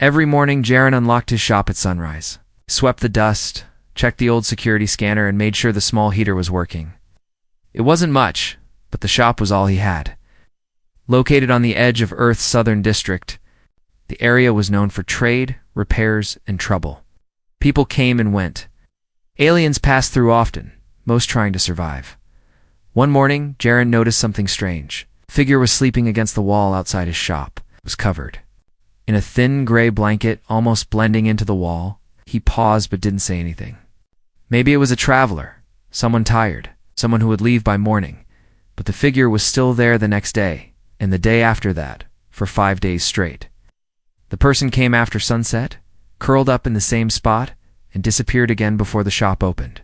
Every morning, Jaren unlocked his shop at sunrise, swept the dust, checked the old security scanner, and made sure the small heater was working. It wasn't much, but the shop was all he had. Located on the edge of Earth's southern district, the area was known for trade, repairs, and trouble. People came and went. Aliens passed through often, most trying to survive. One morning, Jaren noticed something strange. A figure was sleeping against the wall outside his shop. It was covered in a thin gray blanket, almost blending into the wall. He paused but didn't say anything. Maybe it was a traveler, someone tired, someone who would leave by morning. But the figure was still there the next day, and the day after that, for 5 days straight. The person came after sunset, curled up in the same spot, and disappeared again before the shop opened.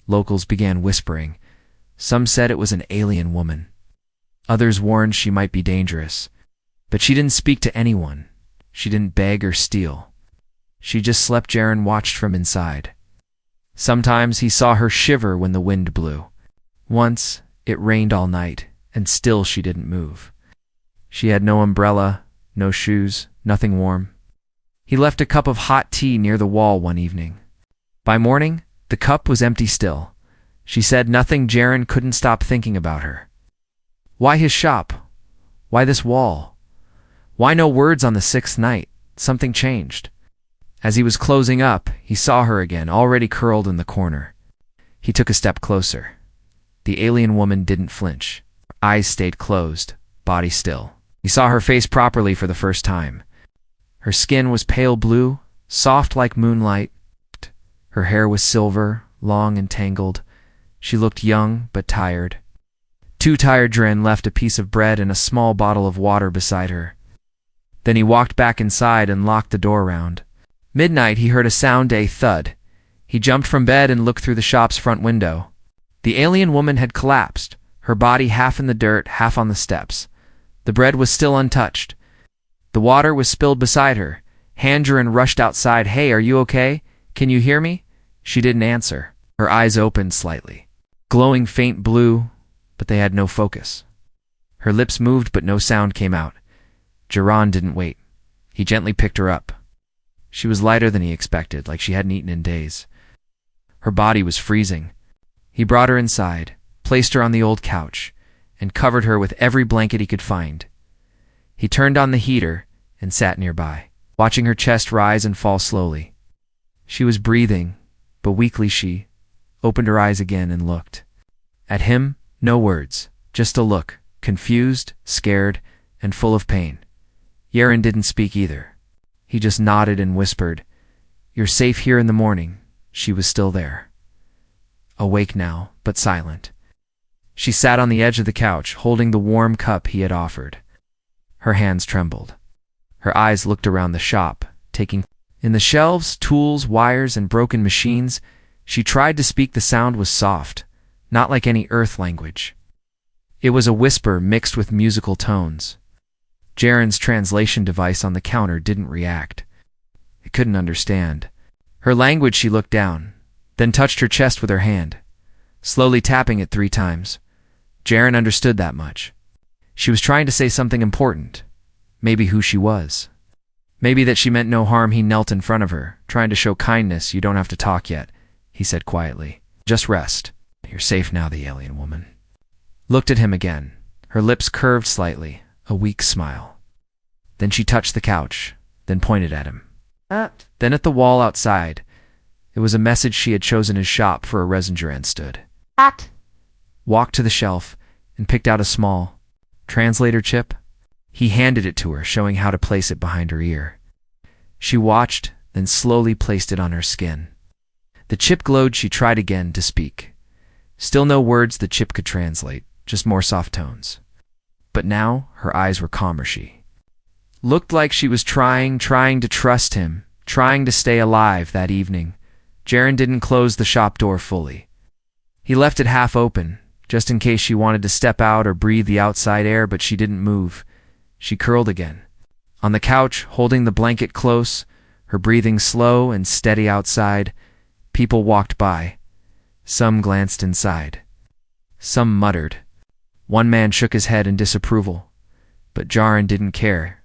Locals began whispering. Some said it was an alien woman. Others warned she might be dangerous. But she didn't speak to anyone. She didn't beg or steal. She just slept. Jaren watched from inside. Sometimes he saw her shiver when the wind blew. Once, it rained all night, and still she didn't move. She had no umbrella, no shoes, nothing warm. He left a cup of hot tea near the wall one evening. By morning, the cup was empty still. She said nothing. Jaren couldn't stop thinking about her. Why his shop? Why this wall? Why no words on the 6th night? Something changed. As he was closing up, he saw her again, already curled in the corner. He took a step closer. The alien woman didn't flinch. Her eyes stayed closed, body still. He saw her face properly for the first time. Her skin was pale blue, soft like moonlight. Her hair was silver, long and tangled. She looked young but tired. Too tired. Jaren left a piece of bread and a small bottle of water beside her. Then he walked back inside and locked the door around. Midnight, he heard a sound, a thud. He jumped from bed and looked through the shop's front window. The alien woman had collapsed, her body half in the dirt, half on the steps. The bread was still untouched. The water was spilled beside her. Jaren rushed outside. Hey, are you okay? Can you hear me? She didn't answer. Her eyes opened slightly, glowing faint blue, but they had no focus. Her lips moved, but no sound came out. Jaren didn't wait. He gently picked her up. She was lighter than he expected, like she hadn't eaten in days. Her body was freezing. He brought her inside, placed her on the old couch, and covered her with every blanket he could find. He turned on the heater and sat nearby, watching her chest rise and fall slowly. She was breathing, but weakly. She opened her eyes again and looked. At him, no words, just a look, confused, scared, and full of pain. Jaren didn't speak either. He just nodded and whispered, "You're safe here in the morning." She was still there. Awake now, but silent. She sat on the edge of the couch, holding the warm cup he had offered. Her hands trembled. Her eyes looked around the shop, taking in the shelves, tools, wires, and broken machines. She tried to speak. The sound was soft, not like any earth language. It was a whisper mixed with musical tones. Jaren's translation device on the counter didn't react. It couldn't understand her language. She looked down, then touched her chest with her hand, slowly tapping it 3 times. Jaren understood that much. She was trying to say something important. Maybe who she was. Maybe that she meant no harm. He knelt in front of her, trying to show kindness. "You don't have to talk yet," he said quietly. "Just rest. You're safe now." The alien woman looked at him again. Her lips curved slightly, a weak smile. Then she touched the couch, then pointed at him. Then at the wall outside. It was a message she had chosen his shop for a resin. Jaren stood, walked to the shelf, and picked out a small translator chip. He handed it to her, showing how to place it behind her ear. She watched, then slowly placed it on her skin. The chip glowed. She tried again to speak. Still no words the chip could translate, just more soft tones. But now her eyes were calmer. She looked like she was trying to trust him, trying to stay alive. That evening, Jaren didn't close the shop door fully. He left it half open, just in case she wanted to step out or breathe the outside air, but she didn't move. She curled again on the couch, holding the blanket close, her breathing slow and steady. Outside, people walked by. Some glanced inside. Some muttered. One man shook his head in disapproval, but Jaren didn't care.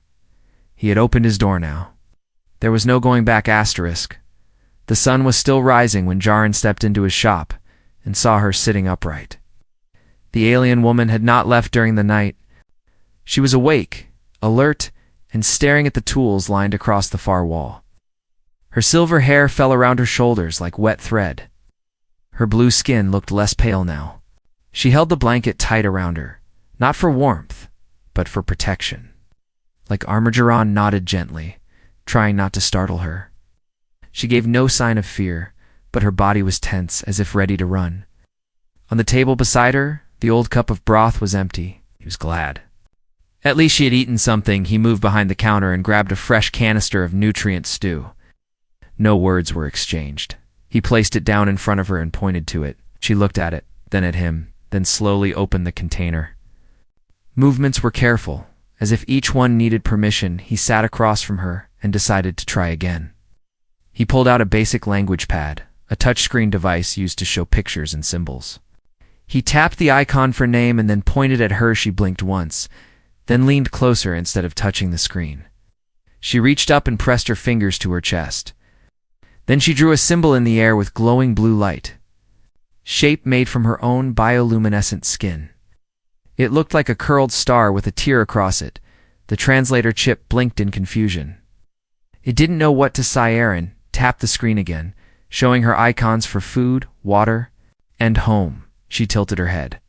He had opened his door now. There was no going back asterisk. The sun was still rising when Jaren stepped into his shop and saw her sitting upright. The alien woman had not left during the night. She was awake, alert, and staring at the tools lined across the far wall. Her silver hair fell around her shoulders like wet thread. Her blue skin looked less pale now. She held the blanket tight around her, not for warmth, but for protection. Like armor, Jaren nodded gently, trying not to startle her. She gave no sign of fear, but her body was tense, as if ready to run. On the table beside her, the old cup of broth was empty. He was glad. At least she had eaten something. He moved behind the counter and grabbed a fresh canister of nutrient stew. No words were exchanged. He placed it down in front of her and pointed to it. She looked at it, then at him, then slowly opened the container. Movements were careful. As if each one needed permission, he sat across from her and decided to try again. He pulled out a basic language pad, a touchscreen device used to show pictures and symbols. He tapped the icon for name and then pointed at her. She blinked once, then leaned closer instead of touching the screen. She reached up and pressed her fingers to her chest. Then she drew a symbol in the air with glowing blue light, shape made from her own bioluminescent skin. It looked like a curled star with a tear across it. The translator chip blinked in confusion. It didn't know what to say. Erin tapped the screen again, showing her icons for food, water, and home. She tilted her head.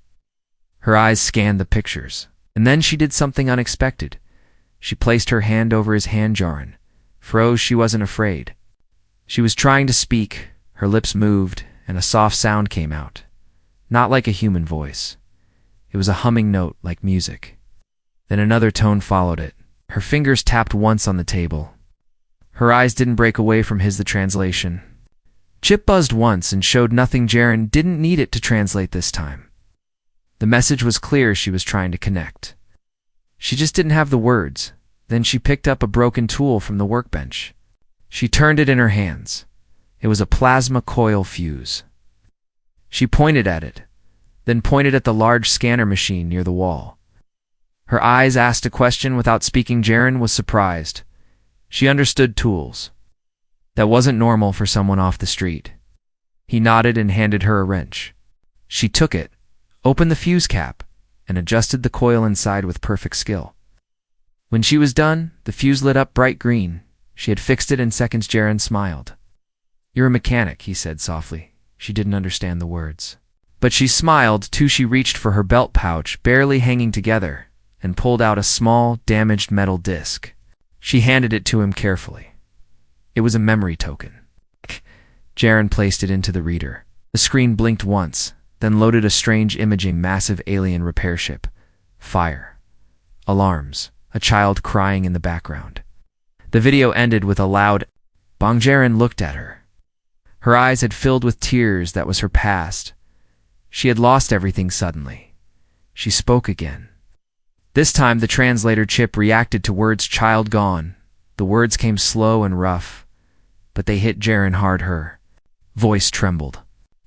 Her eyes scanned the pictures, and then she did something unexpected. She placed her hand over his hand. Jaren froze. She wasn't afraid. She was trying to speak. Her lips moved, and a soft sound came out. Not like a human voice. It was a humming note like music. Then another tone followed it. Her fingers tapped once on the table. Her eyes didn't break away from his. The translation chip buzzed once and showed nothing. Jaren didn't need it to translate this time. The message was clear. She was trying to connect. She just didn't have the words. Then she picked up a broken tool from the workbench. She turned it in her hands. It was a plasma coil fuse. She pointed at it, then pointed at the large scanner machine near the wall. Her eyes asked a question without speaking. Jaren was surprised. She understood tools. That wasn't normal for someone off the street. He nodded and handed her a wrench. She took it, opened the fuse cap, and adjusted the coil inside with perfect skill. When she was done, the fuse lit up bright green. She had fixed it in seconds. Jaren smiled. "You're a mechanic," he said softly. She didn't understand the words. But she smiled too. She reached for her belt pouch, barely hanging together, and pulled out a small, damaged metal disc. She handed it to him carefully. It was a memory token. Jaren placed it into the reader. The screen blinked once, then loaded a strange imaging massive alien repair ship. Fire. Alarms. A child crying in the background. The video ended with a loud bang. Jaren looked at her. Her eyes had filled with tears. That was her past. She had lost everything suddenly. She spoke again. This time the translator chip reacted to words. Child gone. The words came slow and rough, but they hit Jaren hard. Her voice trembled.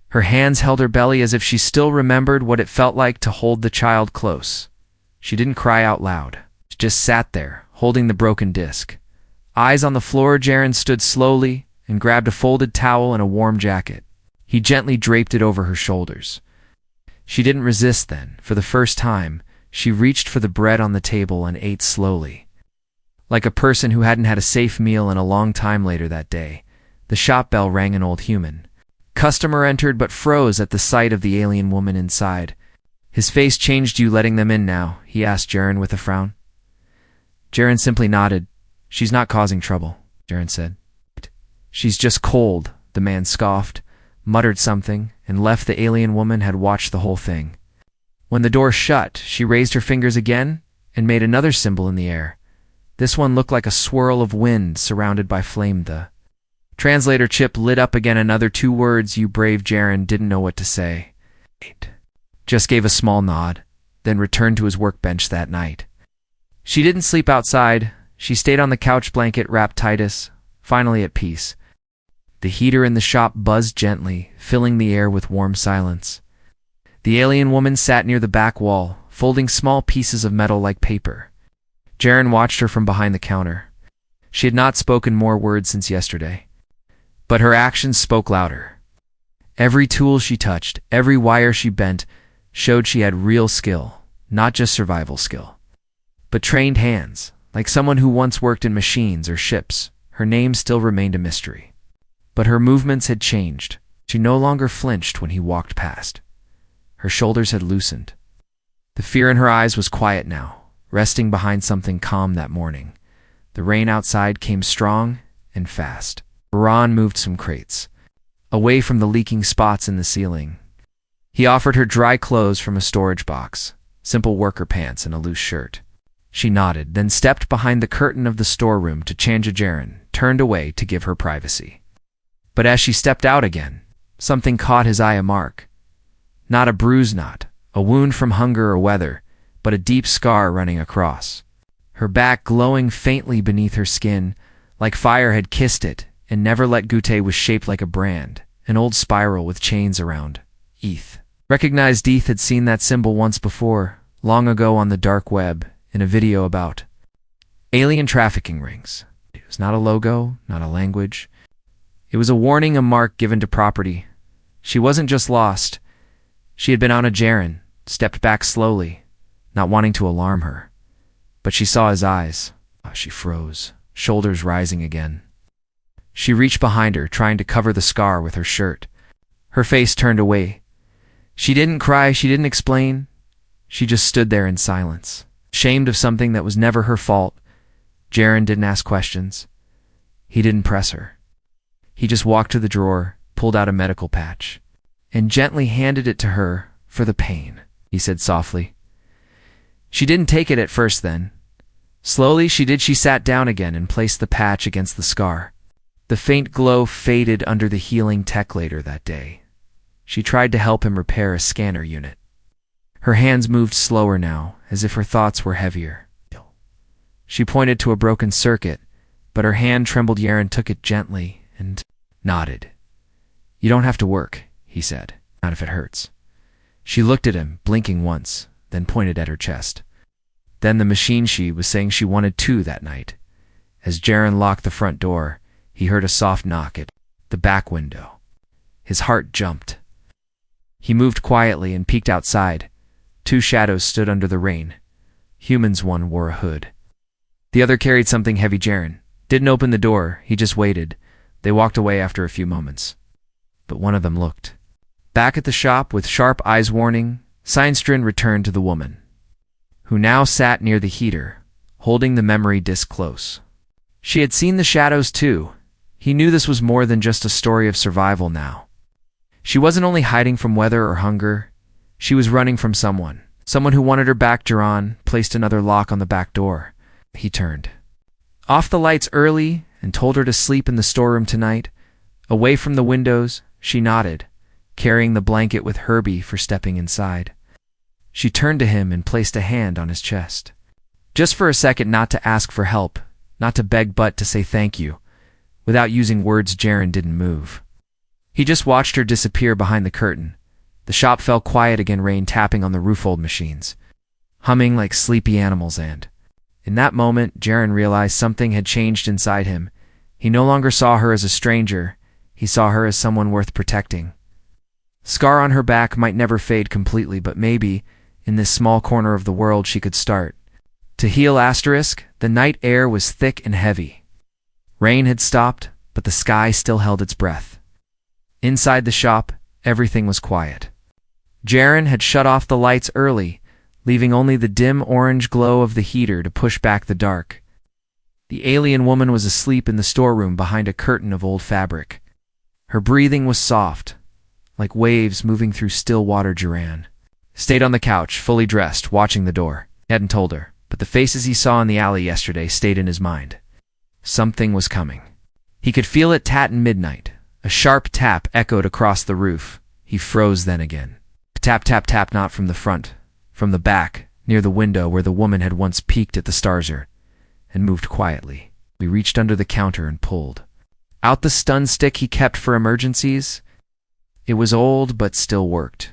Her hands held her belly as if she still remembered what it felt like to hold the child close. She didn't cry out loud. She just sat there, holding the broken disc. Eyes on the floor. Jaren stood slowly and grabbed a folded towel and a warm jacket. He gently draped it over her shoulders. She didn't resist then. For the first time, she reached for the bread on the table and ate slowly. Like a person who hadn't had a safe meal in a long time. Later that day, the shop bell rang. An old human customer entered but froze at the sight of the alien woman inside. His face changed. "You letting them in now?" he asked Jaren with a frown. Jaren simply nodded. "She's not causing trouble," Jaren said. "She's just cold," the man scoffed, muttered something, and left. The alien woman had watched the whole thing. When the door shut, she raised her fingers again and made another symbol in the air. This one looked like a swirl of wind surrounded by flame. The translator chip lit up again. Another 2 words. "You brave." Jaren didn't know what to say. Just gave a small nod, then returned to his workbench that night. She didn't sleep outside. She stayed on the couch, blanket wrapped tightest, finally at peace. The heater in the shop buzzed gently, filling the air with warm silence. The alien woman sat near the back wall, folding small pieces of metal like paper. Jaren watched her from behind the counter. She had not spoken more words since yesterday, but her actions spoke louder. Every tool she touched, every wire she bent, showed she had real skill, not just survival skill, but trained hands, like someone who once worked in machines or ships. Her name still remained a mystery. But her movements had changed. She no longer flinched when he walked past. Her shoulders had loosened. The fear in her eyes was quiet now, resting behind something calm that morning. The rain outside came strong and fast. Baran moved some crates, away from the leaking spots in the ceiling. He offered her dry clothes from a storage box, simple worker pants and a loose shirt. She nodded, then stepped behind the curtain of the storeroom to Chanja Jaren, turned away to give her privacy. But as she stepped out again, something caught his eye, a mark. Not a bruise knot, a wound from hunger or weather, but a deep scar running across. Her back glowing faintly beneath her skin, like fire had kissed it, and never let Gute was shaped like a brand, an old spiral with chains around. Eth. Recognized Eth had seen that symbol once before, long ago on the dark web, in a video about alien trafficking rings. It was not a logo, not a language. It was a warning, a mark given to property. She wasn't just lost. She had been on a Jaren, stepped back slowly, not wanting to alarm her. But she saw his eyes. She froze, shoulders rising again. She reached behind her, trying to cover the scar with her shirt. Her face turned away. She didn't cry, she didn't explain. She just stood there in silence, ashamed of something that was never her fault. Jaren didn't ask questions. He didn't press her. He just walked to the drawer, pulled out a medical patch, and gently handed it to her for the pain, he said softly. She didn't take it at first then. Slowly she sat down again and placed the patch against the scar. The faint glow faded under the healing tech later that day. She tried to help him repair a scanner unit. Her hands moved slower now, as if her thoughts were heavier. She pointed to a broken circuit, but her hand trembled. Jaren took it gently and nodded. You don't have to work, he said, not if it hurts. She looked at him, blinking once, then pointed at her chest. Then the machine she was saying she wanted to that night. As Jaren locked the front door, he heard a soft knock at the back window. His heart jumped. He moved quietly and peeked outside. Two shadows stood under the rain. Humans, one wore a hood. The other carried something heavy. Jaren didn't open the door, he just waited. They walked away after a few moments. But one of them looked. Back at the shop, with sharp eyes warning, Seinstrom returned to the woman, who now sat near the heater, holding the memory disc close. She had seen the shadows too. He knew this was more than just a story of survival now. She wasn't only hiding from weather or hunger. She was running from someone who wanted her back. Jaren placed another lock on the back door. He turned off the lights early and told her to sleep in the storeroom tonight. Away from the windows, she nodded, carrying the blanket with Herbie for stepping inside. She turned to him and placed a hand on his chest. Just for a second, not to ask for help, not to beg, but to say thank you. Without using words, Jaren didn't move. He just watched her disappear behind the curtain. The shop fell quiet again, rain tapping on the roof-old machines, humming like sleepy animals, and in that moment, Jaren realized something had changed inside him. He no longer saw her as a stranger. He saw her as someone worth protecting. Scar on her back might never fade completely, but maybe, in this small corner of the world, she could start to heal. The night air was thick and heavy. Rain had stopped, but the sky still held its breath. Inside the shop, everything was quiet. Jaren had shut off the lights early, leaving only the dim orange glow of the heater to push back the dark. The alien woman was asleep in the storeroom behind a curtain of old fabric. Her breathing was soft, like waves moving through still water. Jaren stayed on the couch, fully dressed, watching the door. He hadn't told her, but the faces he saw in the alley yesterday stayed in his mind. Something was coming. He could feel it at midnight. A sharp tap echoed across the roof. He froze then again. Tap, tap, tap, not from the front, from the back, near the window where the woman had once peeked at the starzer, and moved quietly. We reached under the counter and pulled out the stun stick he kept for emergencies. It was old, but still worked.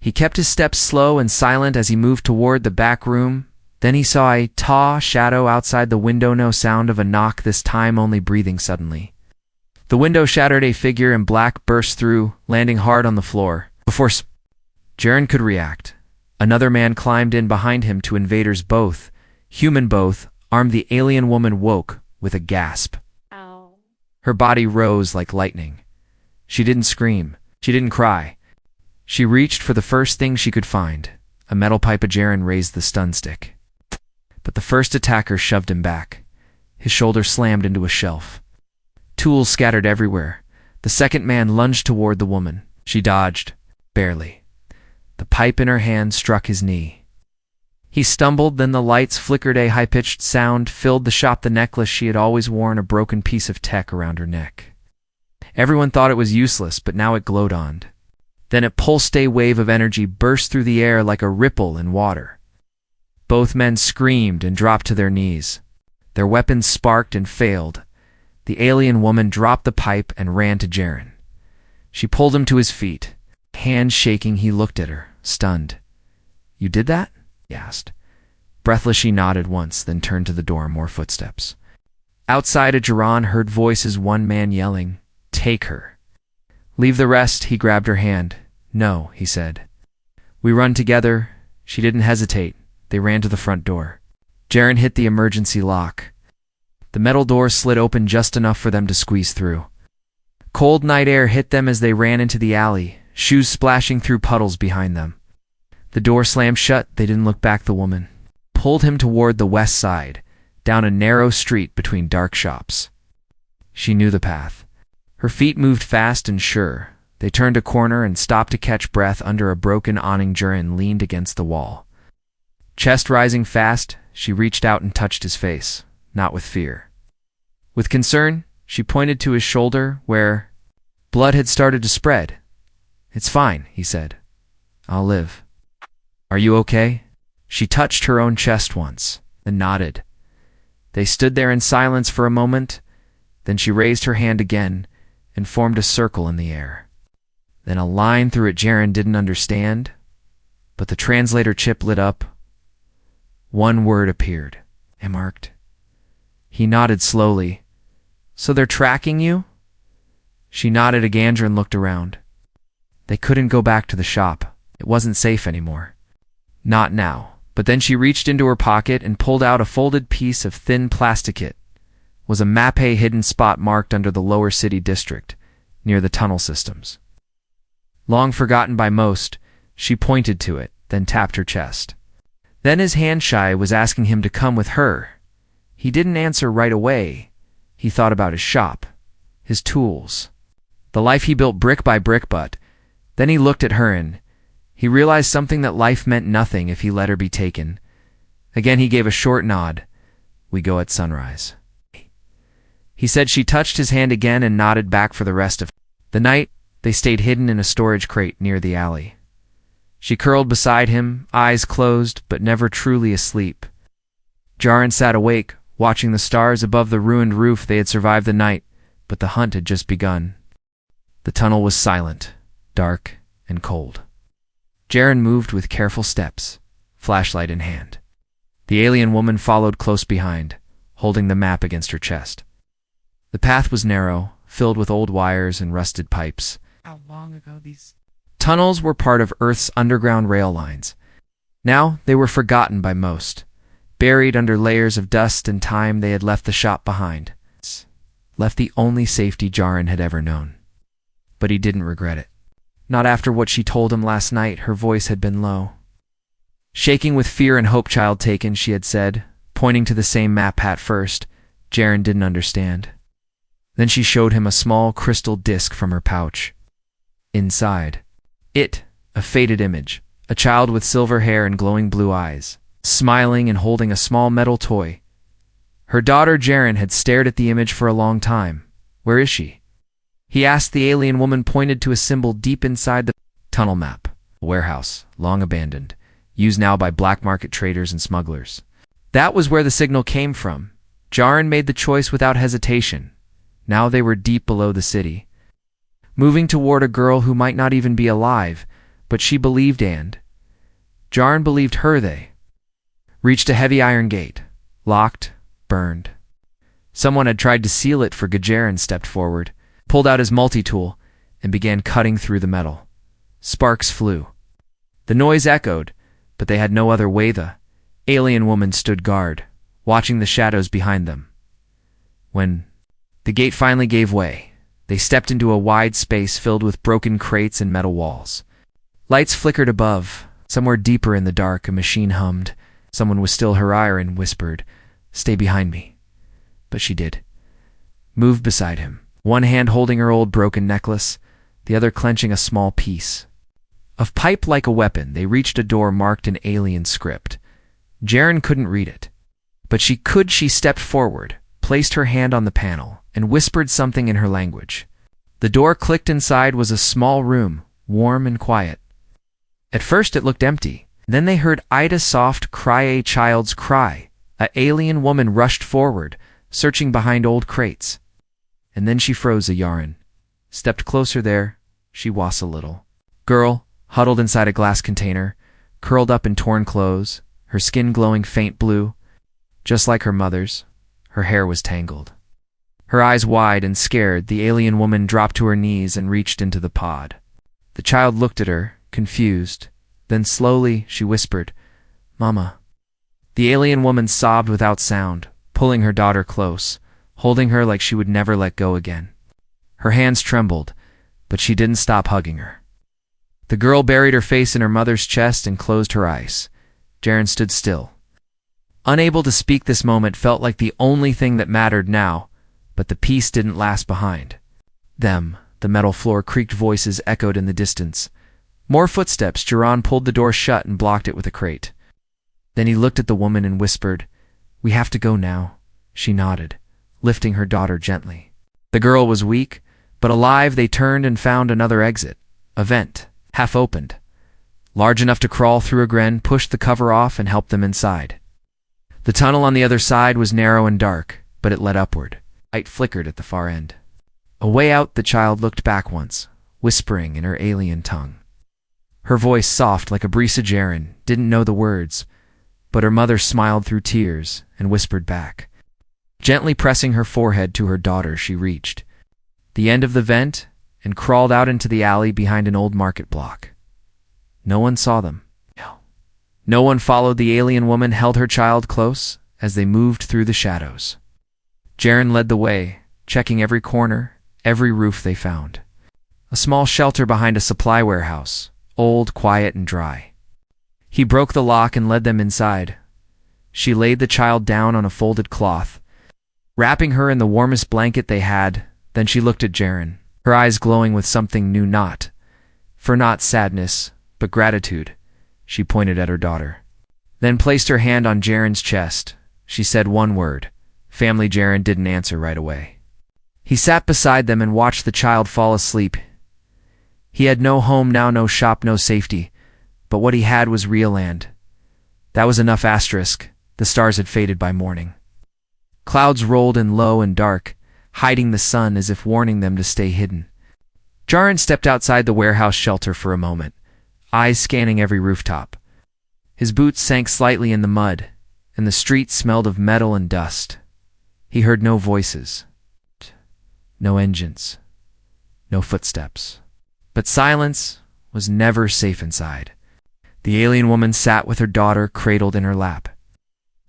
He kept his steps slow and silent as he moved toward the back room, Then he saw a tall shadow outside the window, no sound of a knock this time, only breathing suddenly. The window shattered, a figure in black burst through, landing hard on the floor. Before Jaren could react, another man climbed in behind him. Two invaders, both human, both armed. The alien woman woke with a gasp. Ow. Her body rose like lightning. She didn't scream. She didn't cry. She reached for the first thing she could find, a metal pipe. Jaren raised the stun stick. But the first attacker shoved him back. His shoulder slammed into a shelf. Tools scattered everywhere. The second man lunged toward the woman. She dodged, barely. The pipe in her hand struck his knee. He stumbled, then the lights flickered. A high-pitched sound filled the shop. The necklace she had always worn, a broken piece of tech around her neck. Everyone thought it was useless, but now it glowed on. Then it pulsed. A wave of energy burst through the air like a ripple in water. Both men screamed and dropped to their knees. Their weapons sparked and failed. The alien woman dropped the pipe and ran to Jaren. She pulled him to his feet. Hands shaking, he looked at her, stunned. "You did that?" he asked. Breathless, she nodded once, then turned to the door. More footsteps. Outside, Jaren heard voices, one man yelling, "Take her." "Leave the rest." He grabbed her hand. "No," he said. "We run together." She didn't hesitate. They ran to the front door. Jaren hit the emergency lock. The metal door slid open just enough for them to squeeze through. Cold night air hit them as they ran into the alley, shoes splashing through puddles behind them. The door slammed shut. They didn't look back. The woman pulled him toward the west side, down a narrow street between dark shops. She knew the path. Her feet moved fast and sure. They turned a corner and stopped to catch breath under a broken awning. Jaren leaned against the wall. Chest rising fast, she reached out and touched his face, not with fear. With concern, she pointed to his shoulder where blood had started to spread. "It's fine," he said. "I'll live." "Are you okay?" She touched her own chest once, then nodded. They stood there in silence for a moment. Then she raised her hand again and formed a circle in the air. Then a line through it. Jaren didn't understand, but the translator chip lit up. One word appeared. "I marked." He nodded slowly. "So they're tracking you?" She nodded again and looked around. They couldn't go back to the shop. It wasn't safe anymore. Not now. But then she reached into her pocket and pulled out a folded piece of thin plastic. It was a map, a hidden spot marked under the lower city district, near the tunnel systems. Long forgotten by most, she pointed to it, then tapped her chest. Then his hand shy was asking him to come with her. He didn't answer right away. He thought about his shop, his tools, the life he built brick by brick, but then he looked at her and he realized something, that life meant nothing if he let her be taken. Again he gave a short nod. "We go at sunrise," he said. She touched his hand again and nodded back. For the rest of the night, they stayed hidden in a storage crate near the alley. She curled beside him, eyes closed, but never truly asleep. Jaren sat awake, watching the stars above the ruined roof. They had survived the night, but the hunt had just begun. The tunnel was silent, dark, and cold. Jaren moved with careful steps, flashlight in hand. The alien woman followed close behind, holding the map against her chest. The path was narrow, filled with old wires and rusted pipes. How long ago these Tunnels were part of Earth's underground rail lines. Now they were forgotten by most. Buried under layers of dust and time, they had left the shop behind. Left the only safety Jaren had ever known. But he didn't regret it. Not after what she told him last night. Her voice had been low. Shaking with fear and hope. "Child taken," she had said, pointing to the same map. At first, Jaren didn't understand. Then she showed him a small crystal disc from her pouch. Inside, a faded image, a child with silver hair and glowing blue eyes, smiling and holding a small metal toy. Her daughter Jaren had stared at the image for a long time. "Where is she?" he asked. The alien woman pointed to a symbol deep inside the tunnel map. A warehouse, long abandoned, used now by black market traders and smugglers. That was where the signal came from. Jaren made the choice without hesitation. Now they were deep below the city, moving toward a girl who might not even be alive, but she believed, and Jaren believed her. They Reached a heavy iron gate. Locked, burned. Someone had tried to seal it, for Jaren stepped forward, pulled out his multi-tool, and began cutting through the metal. Sparks flew. The noise echoed, but they had no other way. The alien woman stood guard, watching the shadows behind them. When the gate finally gave way, they stepped into a wide space filled with broken crates and metal walls. Lights flickered above. Somewhere deeper in the dark, a machine hummed. Someone was still her ire and whispered, "Stay behind me." But she did. Moved beside him, one hand holding her old broken necklace, the other clenching a small piece of pipe like a weapon. They reached a door marked in alien script. Jaren couldn't read it, but she could. She stepped forward, placed her hand on the panel, and whispered something in her language. The door clicked. Inside was a small room, warm and quiet. At first it looked empty. Then they heard Ida's soft cry, a child's cry. A alien woman rushed forward, searching behind old crates. And then she froze. A Yaren stepped closer. There she was, a little girl, huddled inside a glass container, curled up in torn clothes, her skin glowing faint blue, just like her mother's. Her hair was tangled. Her eyes wide and scared, the alien woman dropped to her knees and reached into the pod. The child looked at her, confused. Then slowly she whispered, "Mama." The alien woman sobbed without sound, pulling her daughter close, holding her like she would never let go again. Her hands trembled, but she didn't stop hugging her. The girl buried her face in her mother's chest and closed her eyes. Jaren stood still, unable to speak. This moment felt like the only thing that mattered now, but the peace didn't last behind them. The metal floor creaked, voices echoed in the distance. More footsteps. Jaren pulled the door shut and blocked it with a crate. Then he looked at the woman and whispered, "We have to go now." She nodded, lifting her daughter gently. The girl was weak, but alive. They turned and found another exit, a vent, half opened, large enough to crawl through. Gren pushed the cover off and helped them inside. The tunnel on the other side was narrow and dark, but it led upward. Light flickered at the far end. A way out. The child looked back once, whispering in her alien tongue. Her voice soft like a breeze. Jaren didn't know the words, but her mother smiled through tears and whispered back. Gently pressing her forehead to her daughter, she reached the end of the vent and crawled out into the alley behind an old market block. No one saw them. No one followed. The alien woman held her child close as they moved through the shadows. Jaren led the way, checking every corner, every roof they found. A small shelter behind a supply warehouse, old, quiet, and dry. He broke the lock and led them inside. She laid the child down on a folded cloth, wrapping her in the warmest blanket they had. Then she looked at Jaren, her eyes glowing with something new, not sadness, but gratitude. She pointed at her daughter, then placed her hand on Jaren's chest. She said one word, "Family." Jaren didn't answer right away. He sat beside them and watched the child fall asleep. He had no home now, no shop, no safety, but what he had was real land. That was enough. The stars had faded by morning. Clouds rolled in low and dark, hiding the sun as if warning them to stay hidden. Jaren stepped outside the warehouse shelter for a moment, eyes scanning every rooftop. His boots sank slightly in the mud, and the street smelled of metal and dust. He heard no voices, no engines, no footsteps. But silence was never safe inside. The alien woman sat with her daughter cradled in her lap.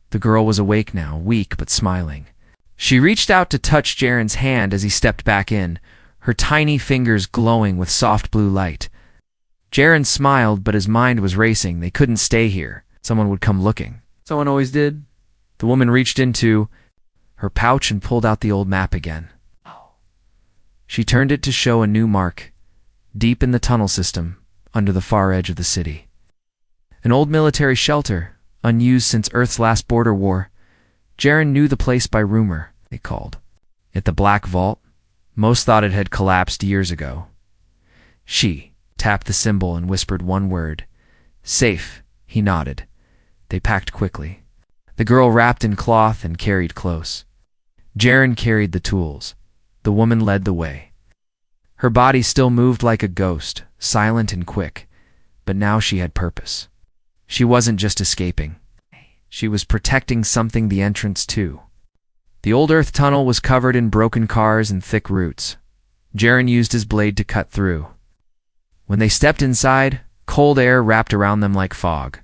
The girl was awake now, weak but smiling. She reached out to touch Jaren's hand as he stepped back in, her tiny fingers glowing with soft blue light. Jaren smiled, but his mind was racing. They couldn't stay here. Someone would come looking. Someone always did. The woman reached into her pouch and pulled out the old map again. She turned it to show a new mark, deep in the tunnel system, under the far edge of the city. An old military shelter, unused since Earth's last border war. Jaren knew the place by rumor. They called it the Black Vault. Most thought it had collapsed years ago. She tapped the symbol and whispered one word, "Safe." He nodded. They packed quickly. The girl wrapped in cloth and carried close. Jaren carried the tools. The woman led the way. Her body still moved like a ghost, silent and quick, but now she had purpose. She wasn't just escaping. She was protecting something the entrance to. The old earth tunnel was covered in broken cars and thick roots. Jaren used his blade to cut through. When they stepped inside, cold air wrapped around them like fog.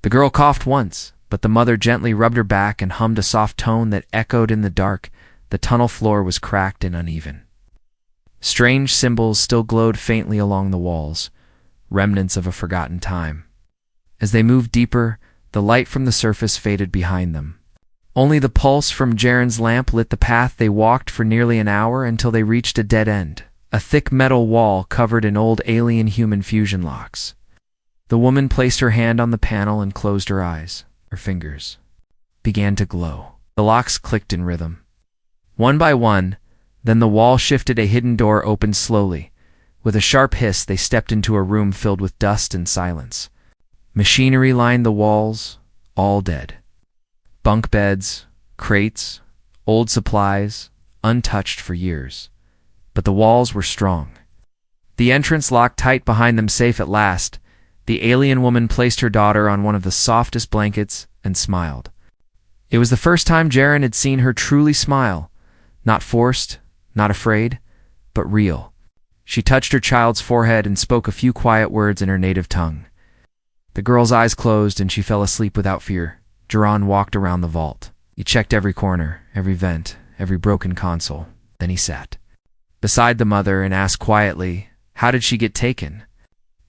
The girl coughed once, but the mother gently rubbed her back and hummed a soft tone that echoed in the dark. The tunnel floor was cracked and uneven. Strange symbols still glowed faintly along the walls, remnants of a forgotten time. As they moved deeper, the light from the surface faded behind them. Only the pulse from Jaren's lamp lit the path. They walked for nearly an hour until they reached a dead end, a thick metal wall covered in old alien-human fusion locks. The woman placed her hand on the panel and closed her eyes. Her fingers began to glow. The locks clicked in rhythm. One by one, then the wall shifted. A hidden door opened slowly. With a sharp hiss, they stepped into a room filled with dust and silence. Machinery lined the walls, all dead. Bunk beds, crates, old supplies, untouched for years. But the walls were strong. The entrance locked tight behind them. Safe at last, the alien woman placed her daughter on one of the softest blankets and smiled. It was the first time Jaren had seen her truly smile. Not forced, not afraid, but real. She touched her child's forehead and spoke a few quiet words in her native tongue. The girl's eyes closed and she fell asleep without fear. Jaren walked around the vault. He checked every corner, every vent, every broken console. Then he sat beside the mother and asked quietly, "How did she get taken?"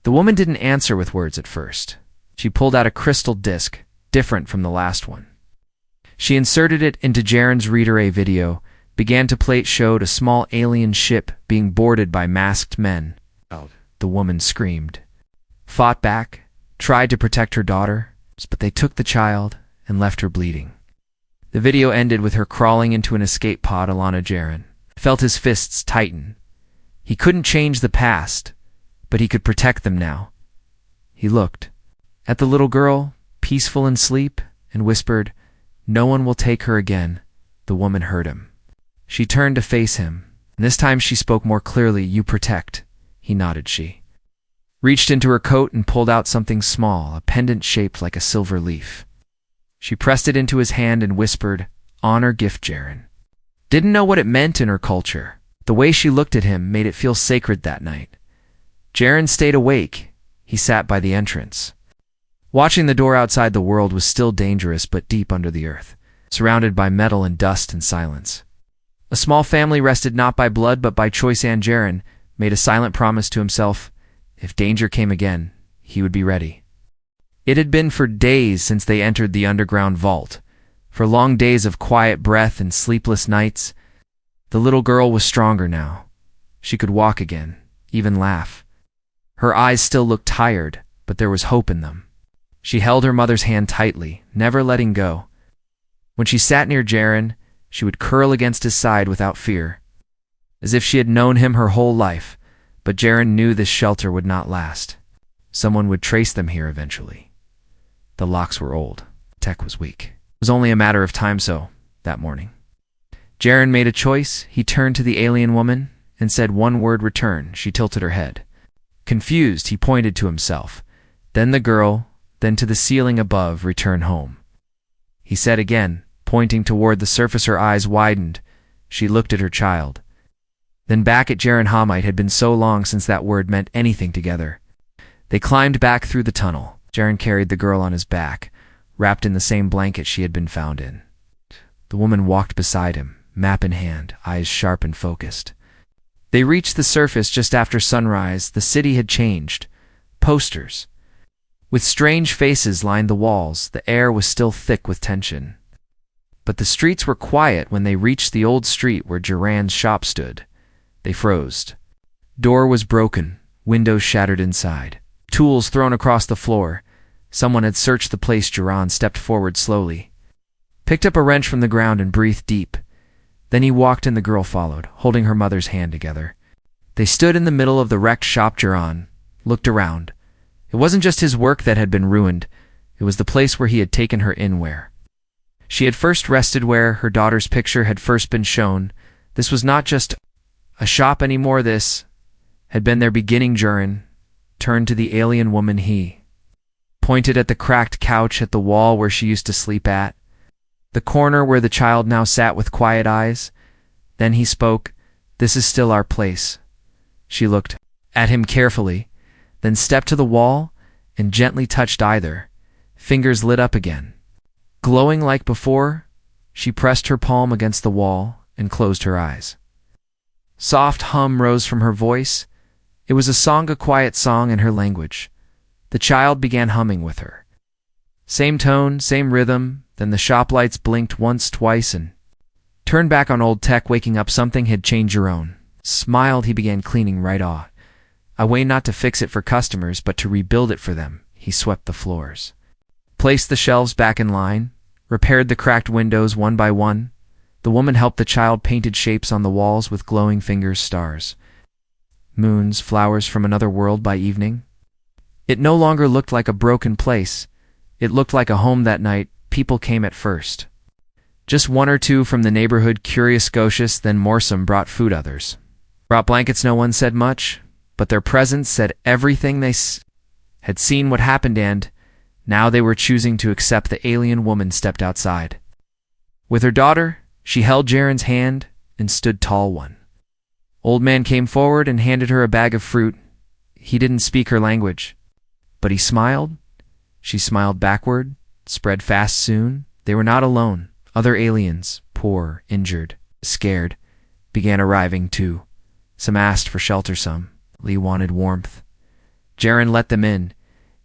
The woman didn't answer with words at first. She pulled out a crystal disc, different from the last one. She inserted it into Jaren's reader. A video began to play. It showed a small alien ship being boarded by masked men. The woman screamed, fought back, tried to protect her daughter, but they took the child and left her bleeding. The video ended with her crawling into an escape pod. Alana Jaren felt his fists tighten. He couldn't change the past, but he could protect them now. He looked at the little girl, peaceful in sleep, and whispered, "No one will take her again." The woman heard him. She turned to face him, and this time she spoke more clearly. "You protect." He nodded. She reached into her coat and pulled out something small, a pendant shaped like a silver leaf. She pressed it into his hand and whispered, "Honor gift." Jaren didn't know what it meant in her culture. The way she looked at him made it feel sacred that night. Jaren stayed awake. He sat by the entrance, watching the door outside. The world was still dangerous, but deep under the earth, surrounded by metal and dust and silence. A small family rested not by blood but by choice, and Jaren made a silent promise to himself. If danger came again, he would be ready. It had been for days since they entered the underground vault, for long days of quiet breath and sleepless nights. The little girl was stronger now. She could walk again, even laugh. Her eyes still looked tired, but there was hope in them. She held her mother's hand tightly, never letting go. When she sat near Jaren, she would curl against his side without fear, as if she had known him her whole life. But Jaren knew this shelter would not last. Someone would trace them here eventually. The locks were old. Tech was weak. It was only a matter of time. So, that morning, Jaren made a choice. He turned to the alien woman and said one word: "Return." She tilted her head. Confused, he pointed to himself, then the girl, then to the ceiling above. "Return home." He said again, pointing toward the surface. Her eyes widened. She looked at her child, then back at Jaren. It had been so long since that word meant anything together. They climbed back through the tunnel. Jaren carried the girl on his back, wrapped in the same blanket she had been found in. The woman walked beside him, map in hand, eyes sharp and focused. They reached the surface just after sunrise. The city had changed. Posters with strange faces lined the walls. The air was still thick with tension. But the streets were quiet. When they reached the old street where Jaren's shop stood, they froze. Door was broken, windows shattered inside, tools thrown across the floor. Someone had searched the place. Jaren stepped forward slowly, picked up a wrench from the ground and breathed deep. Then he walked and the girl followed, holding her mother's hand together. They stood in the middle of the wrecked shop. Jaren looked around. It wasn't just his work that had been ruined. It was the place where he had taken her in, where she had first rested, where her daughter's picture had first been shown. This was not just a shop anymore. This had been their beginning. Jaren turned to the alien woman. He pointed at the cracked couch at the wall where she used to sleep at, the corner where the child now sat with quiet eyes. Then he spoke. "This is still our place." She looked at him carefully, then stepped to the wall and gently touched either. Fingers lit up again. Glowing like before, she pressed her palm against the wall and closed her eyes. Soft hum rose from her voice. It was a song, a quiet song in her language. The child began humming with her. Same tone, same rhythm. Then the shop lights blinked once, twice, and turned back on old Tech, waking up. Something had changed. Jerome smiled. He began cleaning right off. A way not to fix it for customers, but to rebuild it for them. He swept the floors, placed the shelves back in line, repaired the cracked windows one by one. The woman helped the child, painted shapes on the walls with glowing fingers, stars, moons, flowers from another world. By evening, it no longer looked like a broken place. It looked like a home. That night, people came at first. Just one or two from the neighborhood, curious, gauchious, then more. Some brought food, others brought blankets. No one said much, but their presence said everything. They had seen what happened, and now they were choosing to accept. The alien woman stepped outside. With her daughter, she held Jaren's hand and stood tall. One old man came forward and handed her a bag of fruit. He didn't speak her language, but he smiled. She smiled backward, spread fast. Soon, they were not alone. Other aliens, poor, injured, scared, began arriving too. Some asked for shelter, some Lee wanted warmth. Jaren let them in.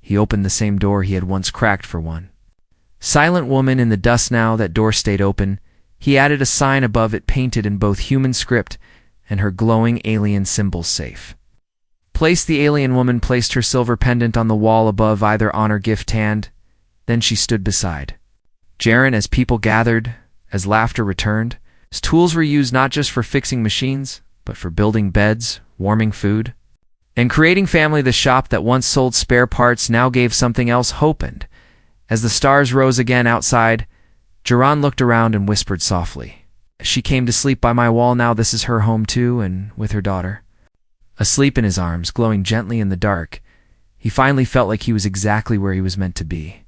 He opened the same door he had once cracked for one silent woman in the dust. Now that door stayed open. He added a sign above it, painted in both human script and her glowing alien symbols. Safe. Placed. The alien woman placed her silver pendant on the wall above either honor gift hand. Then she stood beside Jaren as people gathered, as laughter returned. As tools were used not just for fixing machines, but for building beds, warming food, and creating family. The shop that once sold spare parts now gave something else hope. And as the stars rose again outside, Jaran looked around and whispered softly, "She came to sleep by my wall. Now this is her home too," and with her daughter asleep in his arms, glowing gently in the dark, he finally felt like he was exactly where he was meant to be.